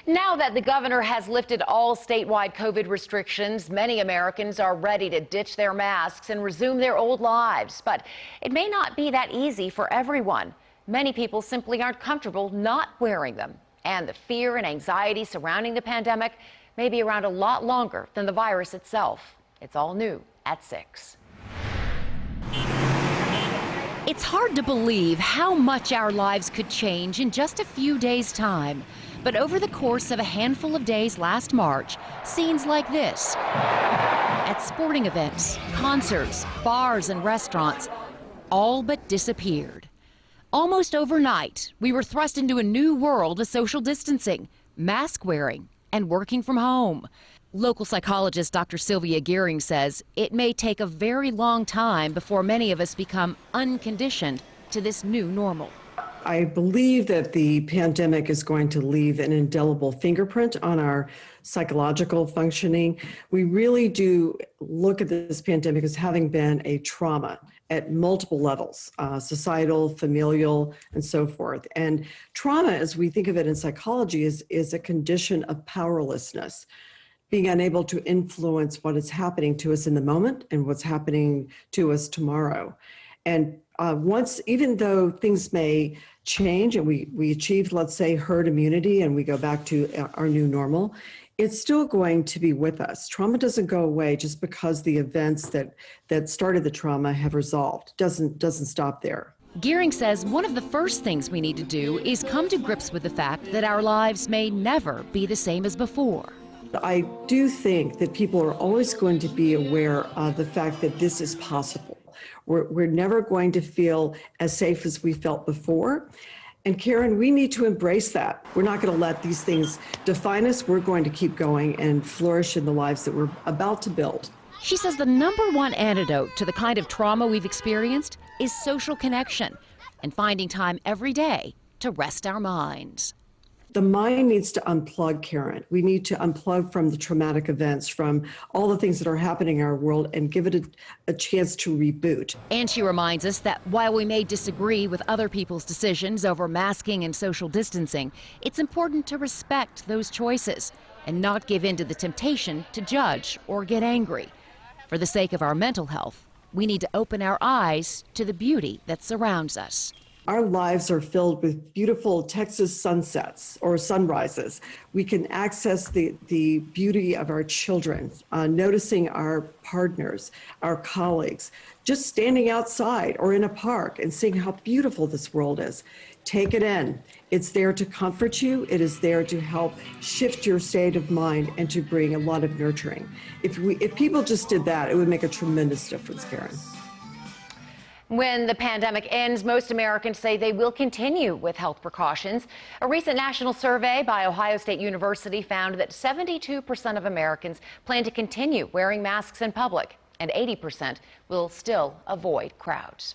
Now that the governor has lifted all statewide COVID restrictions, many Americans are ready to ditch their masks and resume their old lives. But it may not be that easy for everyone. Many people simply aren't comfortable not wearing them. And the fear and anxiety surrounding the pandemic may be around a lot longer than the virus itself. It's all new at 6. It's hard to believe how much our lives could change in just a few days' time. But over the course of a handful of days last March, scenes like this at sporting events, concerts, bars, and restaurants all but disappeared. Almost overnight, we were thrust into a new world of social distancing, mask wearing, and working from home. Local psychologist Dr. Sylvia Gearing says it may take a very long time before many of us become unconditioned to this new normal. I believe that the pandemic is going to leave an indelible fingerprint on our psychological functioning. We really do look at this pandemic as having been a trauma at multiple levels, societal, familial, and so forth. And trauma, as we think of it in psychology, is a condition of powerlessness, being unable to influence what is happening to us in the moment and what's happening to us tomorrow. And even though things may change and we achieve, let's say, herd immunity and we go back to our new normal, it's still going to be with us. Trauma doesn't go away just because the events that started the trauma have resolved. Doesn't stop there. Gearing says one of the first things we need to do is come to grips with the fact that our lives may never be the same as before. I do think that people are always going to be aware of the fact that this is possible. We're never going to feel as safe as we felt before. And Karen, we need to embrace that. We're not going to let these things define us. We're going to keep going and flourish in the lives that we're about to build. She says the #1 antidote to the kind of trauma we've experienced is social connection and finding time every day to rest our minds. The mind needs to unplug, Karen. We need to unplug from the traumatic events, from all the things that are happening in our world, and give it a chance to reboot. And she reminds us that while we may disagree with other people's decisions over masking and social distancing, it's important to respect those choices and not give in to the temptation to judge or get angry. For the sake of our mental health, we need to open our eyes to the beauty that surrounds us. Our lives are filled with beautiful Texas sunsets or sunrises. We can access the beauty of our children, noticing our partners, our colleagues, just standing outside or in a park and seeing how beautiful this world is. Take it in. It's there to comfort you. It is there to help shift your state of mind and to bring a lot of nurturing. If people just did that, it would make a tremendous difference, Karen. When the pandemic ends, most Americans say they will continue with health precautions. A recent national survey by Ohio State University found that 72% of Americans plan to continue wearing masks in public, and 80% will still avoid crowds.